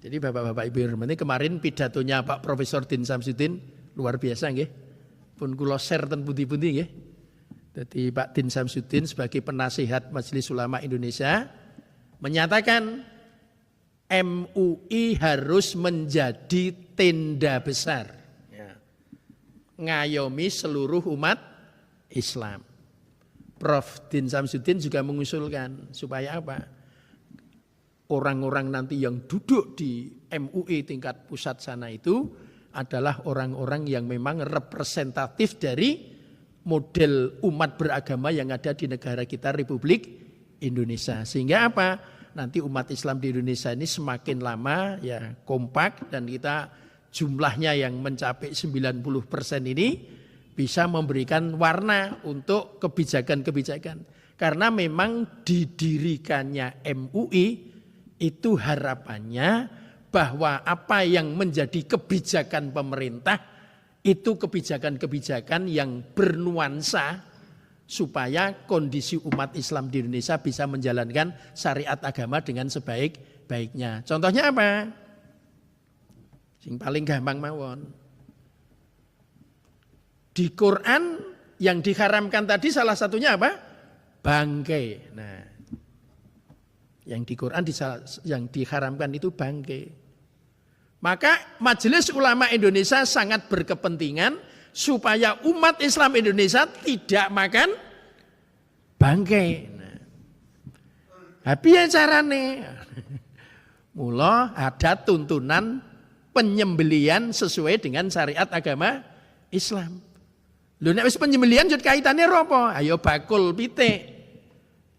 Jadi Bapak-bapak Ibu hormati, kemarin pidatonya Pak Profesor Din Samsudin luar biasa nggih. Pun kula share ten pundi-pundi nggih. Jadi Pak Din Samsudin sebagai penasihat Majelis Ulama Indonesia menyatakan MUI harus menjadi tenda besar ya, ngayomi seluruh umat Islam. Prof. Din Samsudin juga mengusulkan supaya apa? Orang-orang nanti yang duduk di MUI tingkat pusat sana itu adalah orang-orang yang memang representatif dari model umat beragama yang ada di negara kita Republik Indonesia. Sehingga apa? Nanti umat Islam di Indonesia ini semakin lama ya kompak dan kita jumlahnya yang mencapai 90% ini bisa memberikan warna untuk kebijakan-kebijakan. Karena memang didirikannya MUI itu harapannya bahwa apa yang menjadi kebijakan pemerintah itu kebijakan-kebijakan yang bernuansa supaya kondisi umat Islam di Indonesia bisa menjalankan syariat agama dengan sebaik-baiknya. Contohnya apa? Sing paling gampang mawon. Di Quran yang diharamkan tadi salah satunya apa? Bangkai. Nah, yang di Quran yang diharamkan itu bangkai. Maka Majelis Ulama Indonesia sangat berkepentingan supaya umat Islam Indonesia tidak makan bangkai. Nah, piye carane? Mula ada tuntunan penyembelian sesuai dengan syariat agama Islam. Lho nek wis penyembelian jut kaitane apa? Ayo bakul pitik.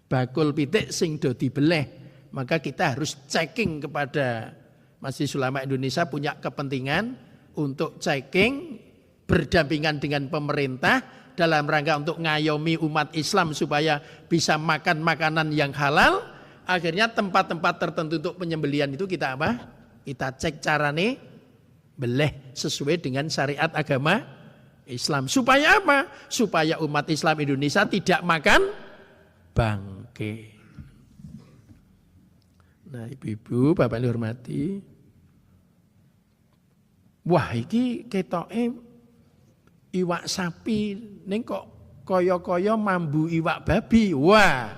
Bakul pitik sing do dibeleh. Maka kita harus checking kepada Majelis Ulama Indonesia punya kepentingan untuk checking berdampingan dengan pemerintah dalam rangka untuk ngayomi umat Islam supaya bisa makan makanan yang halal. Akhirnya tempat-tempat tertentu untuk penyembelian itu kita apa? Kita cek carane beleh sesuai dengan syariat agama Islam. Supaya apa? Supaya umat Islam Indonesia tidak makan bangkai. Nah, ibu-ibu, bapak dihormati. Wah, iki ketoke iwak sapi ning kok kaya-kaya mambu iwak babi. Wah,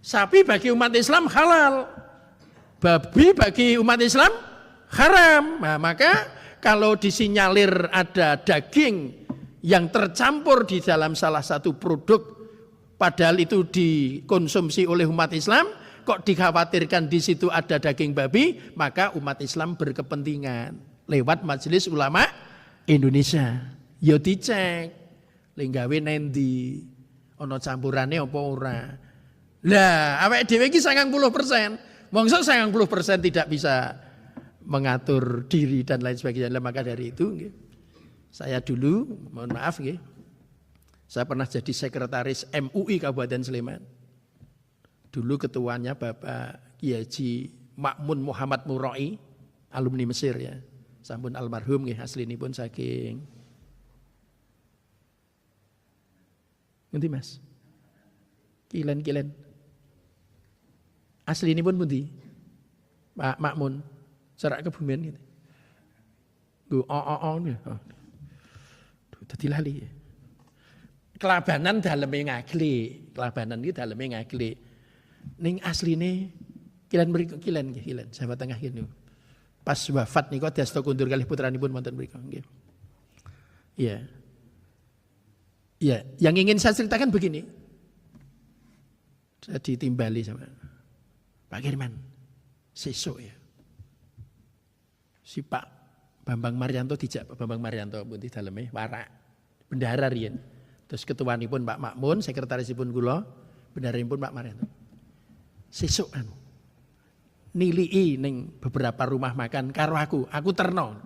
Sapi bagi umat Islam halal. Babi bagi umat Islam haram. Nah, maka kalau disinyalir ada daging yang tercampur di dalam salah satu produk, padahal itu dikonsumsi oleh umat Islam, kok dikhawatirkan di situ ada daging babi, maka umat Islam berkepentingan lewat Majelis Ulama Indonesia. Yo dicek, lenggawe nendi, ono campurane apa ora. Lah, awake dhewe iki 90%. Mongso 90% tidak bisa mengatur diri dan lain sebagainya. Maka dari itu, saya dulu, mohon maaf, saya pernah jadi sekretaris MUI Kabupaten Sleman. Dulu ketuanya Bapak Kiai Haji Makmun Muhammad Murai, alumni Mesir ya. Sampun almarhum aslinipun saking. Ngerti Mas? Kilen. Asli ini pun pundi? Pak Makmun, serak kebumen gitu. Gue nih. Dadi lali. Kelabanan daleme ngagli, kelabanan iki daleme ngagli. Ning asline kilen mriku kilen, Jawa Tengah kene. Pas wafat niku diasta kundur kalih putranipun wonten mriku nggih. Iya. Iya, yang ingin saya ceritakan begini. Saya ditimbali sama Pak Kirman, sesuk ya. Si Pak Bambang Marianto dijak Pak Bambang Marianto pun di dalamnya warak bendahara riyen. Terus ketuanipun Pak Makmun, sekretarisipun kula, bendaharipun Pak Marianto. Sesuk nilii ning beberapa rumah makan karo aku terno.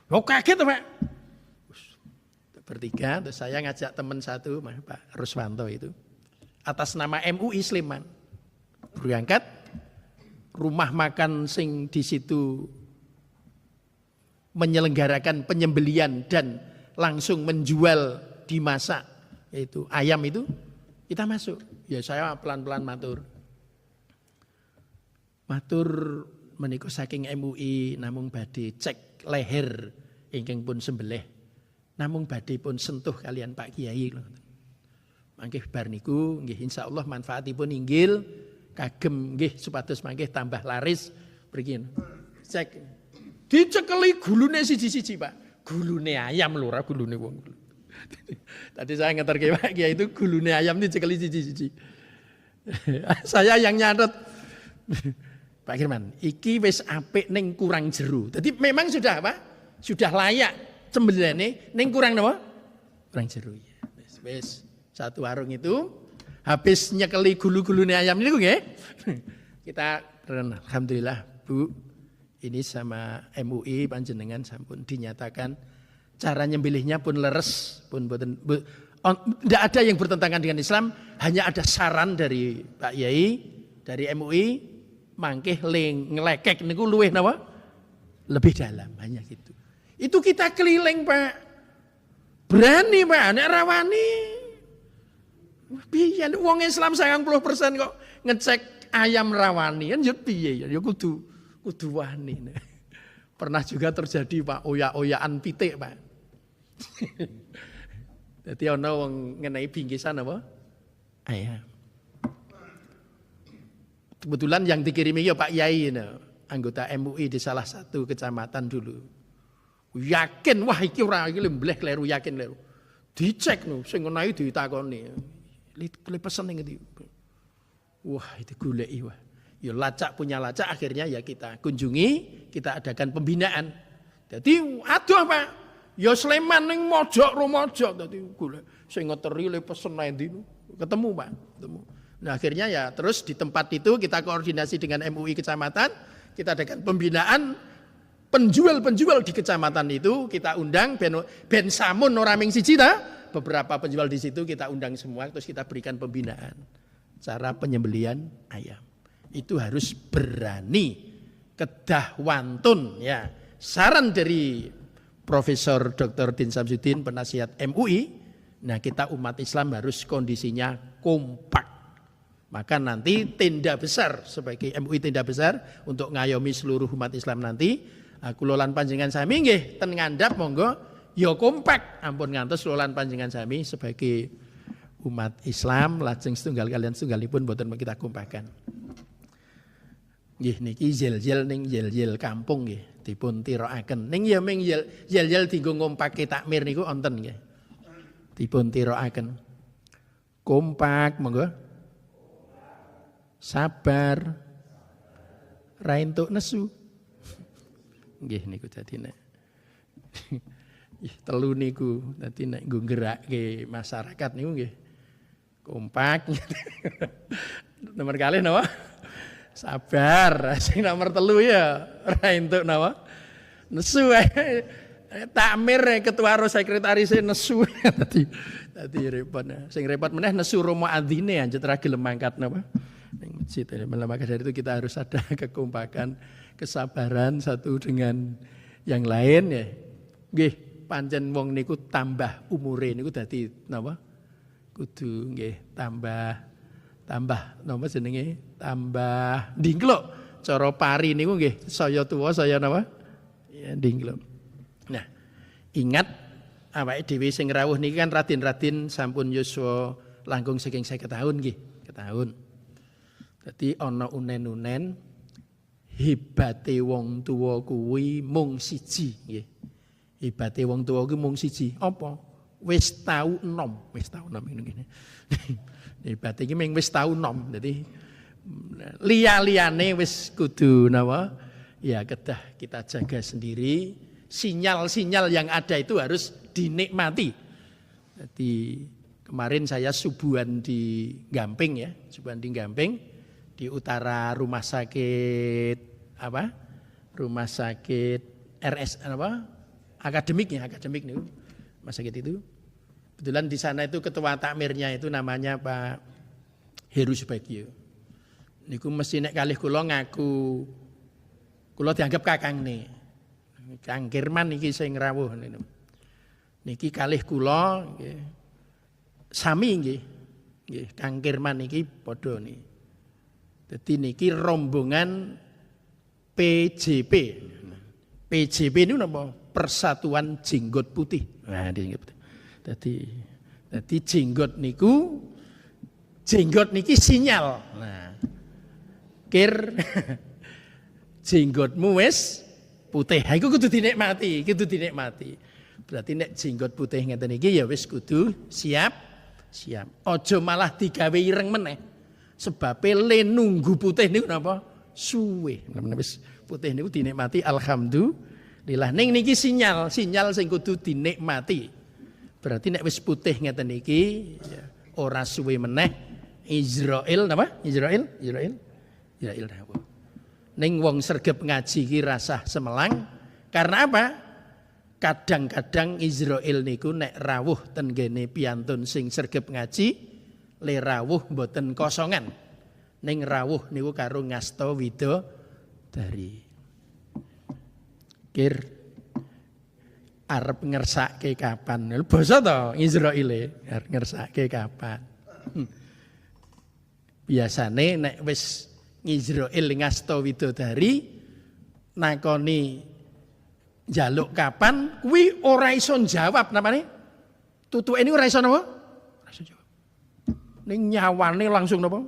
Yo kaget Pak. Bertiga, terus saya ngajak teman satu, Pak Ruswanto itu, atas nama MUI Sleman, berangkat rumah makan sing di situ menyelenggarakan penyembelian dan langsung menjual dimasak, yaitu ayam itu, kita masuk. Ya saya pelan-pelan matur menika saking MUI namung badhe cek leher ingkang pun sembelih. Namung badhe pun sentuh kalian Pak Kiai. Mangke bar niku nggih insyaallah manfaatipun inggil kagem nggih supados mangke tambah laris mriki. Cek. Dicekeli gulune siji-siji, Pak. Gulune ayam lho ora gulune wong. Tadi saya ngeterke Pak Kiai itu gulune ayam dicekeli siji-siji. Saya yang nyatet. Pak Kirman, iki wis apik ning kurang jero. Jadi memang sudah apa? Sudah layak cembelane ning kurang napa? Kurang jero ya. Wis satu warung itu habis nyekeli gulu-gulune ayam niku nggih. Kita alhamdulillah Bu, ini sama MUI panjenengan sampun dinyatakan cara nyembelihnya pun leres, pun tidak ada yang bertentangan dengan Islam, hanya ada saran dari Pak Yai, dari MUI, mangkeh ngelekek niku luweh napa? Lebih dalam, hanya gitu. Itu kita keliling Pak. Berani Pak, nek rawani. Piye wong Islam 90% kok ngecek ayam rawani kan ya piye ya kudu wani. Pernah juga terjadi Pak oyak-oyakan pitik Pak. Jadi ana wong ngenai bingkisan apa? Ayam. Kebetulan yang dikirimi ya Pak Yai anggota MUI di salah satu kecamatan dulu. Yakin wah iki ora iki mbleh kleru yakin kleru. Dicek no sing ngenai ditakoni. Li pesen ngendi. Wah itu goleki wah. Ya lacak punya lacak akhirnya ya kita kunjungi, kita adakan pembinaan. Jadi aduh Pak, ya Sleman ning mojok dadi golek sing ngeteri le pesen endi ketemu Pak, ketemu. Nah akhirnya ya terus di tempat itu kita koordinasi dengan MUI kecamatan, kita adakan pembinaan penjual-penjual di kecamatan itu kita undang ben samun ora ming siji ta. Beberapa penjual di situ kita undang semua terus kita berikan pembinaan cara penyembelian ayam. Itu harus berani, kedah wantun ya. Saran dari Profesor Dr. Din Samsudin penasihat MUI, nah kita umat Islam harus kondisinya kompak. Maka nanti tenda besar sebagai MUI tenda besar untuk ngayomi seluruh umat Islam nanti. Kula lan panjenengan sami nggih ten ngandhap monggo ya kompak ampun ngantos kula lan panjenengan sami sebagai umat Islam lajeng setunggal kalian setunggalipun boten kita kumpakan. Nggih niki jel-jel ning jel-jel kampung nggih dipun tirokaken. Ning ya ming jel-jel dienggo ngompake takmir niku wonten nggih. Dipun tirokaken. Kompak monggo. Sabar. Ra entuk nesu. Nggih niku dadi nek telu niku dadi nek nggo gerakke masyarakat niku nggih kompak. Nomor kalih napa? Sabar. Sing nomor 3 ya ora entuk napa? Nesu takmir ketua ro sekretaris nesu. Dadi repot. Sing repot meneh nesu romo adzine anjet ra gelem mangkat napa? Ning masjid. Maka dari itu kita harus ada kekompakan, kesabaran satu dengan yang lain ya. Nggih, pancen wong niku tambah umure niku dadi napa? Kudu nggih tambah napa jenenge? Tambah ndingkluk. Cara pari niku nggih saya tuwa saya napa? Ya ndingkluk. Nah, ingat awake dhewe sing rawuh niki kan radin-radin sampun yuswa langkung saking 50 tahun nggih, ketahun. Dadi ana unen-unen hebate wong tuwa kuwi mung siji nggih. Hebate wong tuwa kuwi mung siji. Apa? Wis tau enom ngene. Hebate iki mung wis tau enom. Dadi liya-liyane wis kudu napa? Ya kedah kita jaga sendiri. Sinyal-sinyal yang ada itu harus dinikmati. Jadi kemarin saya subuhan di Gamping ya, subuhan di Gamping di utara rumah sakit apa? Rumah sakit RS apa? Akademik nih, rumah sakit itu. Kebetulan di sana itu ketua takmirnya itu namanya Pak Heru Subagio. Niku mesti nek kalih kula ngaku kula dianggap kakang nih. Kang Kirman niki sing rawuh niku. Niki kalih kula nggih. Sami nggih. Nggih, Kang Kirman niki padha niki. Dadi niki rombongan PJP. PJP niku napa? Persatuan Jenggot Putih. Nah, dadi jenggot niki sinyal. Nah. Kir jenggotmu wis putih. Ha iku kudu dinikmati. Berarti nek jenggot putih ngeten iki ya wis kudu siap. Aja malah digawe ireng meneh. Sebabe le nunggu putih niku napa? Suwe. Wis putih niku dinikmati alhamdulillah. Ning niki sinyal sing kudu dinikmati. Berarti nek wis putih ngeten iki ya ora suwe meneh Israil napa? Israil napa? Ning wong sregep ngaji ki rasah semelang karena apa? Kadang-kadang Israil niku nek rawuh ten gene piantun sing sregep ngaji le rawuh mboten kosongan. Ning rawuh niku karo ngasta widodari. Kir arep ngersake kapan? Basa to Israile arep ngersake kapan? Biasane nek wis Israil ngasta widodari nakoni njaluk kapan kuwi ora iso jawab namane. Tutuke ini ora iso napa? Ora iso jawab. Ning nyawane langsung napa?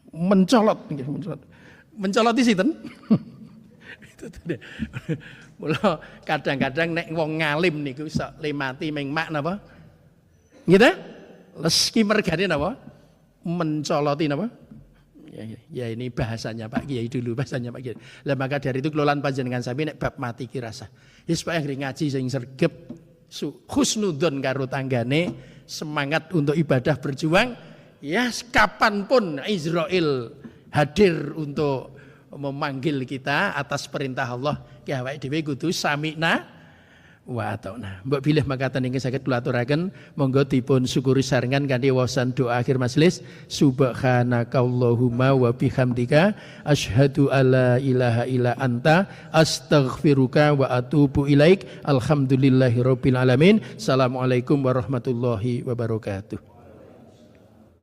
Mencolot nggih, mencolot. Mencoloti sinten? Itu tadi. Mula kadang-kadang nek wong ngalim niku sok lemati ming mak napa? Gitu? Leski mergane napa? Mencoloti napa? Ya ini bahasanya Pak Kiai dulu, bahasanya Pak Kiai. Lah maka dari itu kelolaan panjenengan sami nek bab mati ki rasa. Ya supaya ngaji sing sregep husnudzon karo tanggane, semangat untuk ibadah berjuang, ya kapanpun Israil hadir untuk memanggil kita atas perintah Allah, ki awake dhewe kudu sami'na wa ata'na. Mbok bilih makaten ingkang saged kula aturaken, monggo dipun syukuri sarengan kanthi wawasan doa akhir majelis. Subhanakallahumma wa bihamdika asyhadu alla ilaha illa anta astaghfiruka wa atubu ilaik. Alhamdulillahirabbil alamin. Assalamualaikum warahmatullahi wabarakatuh.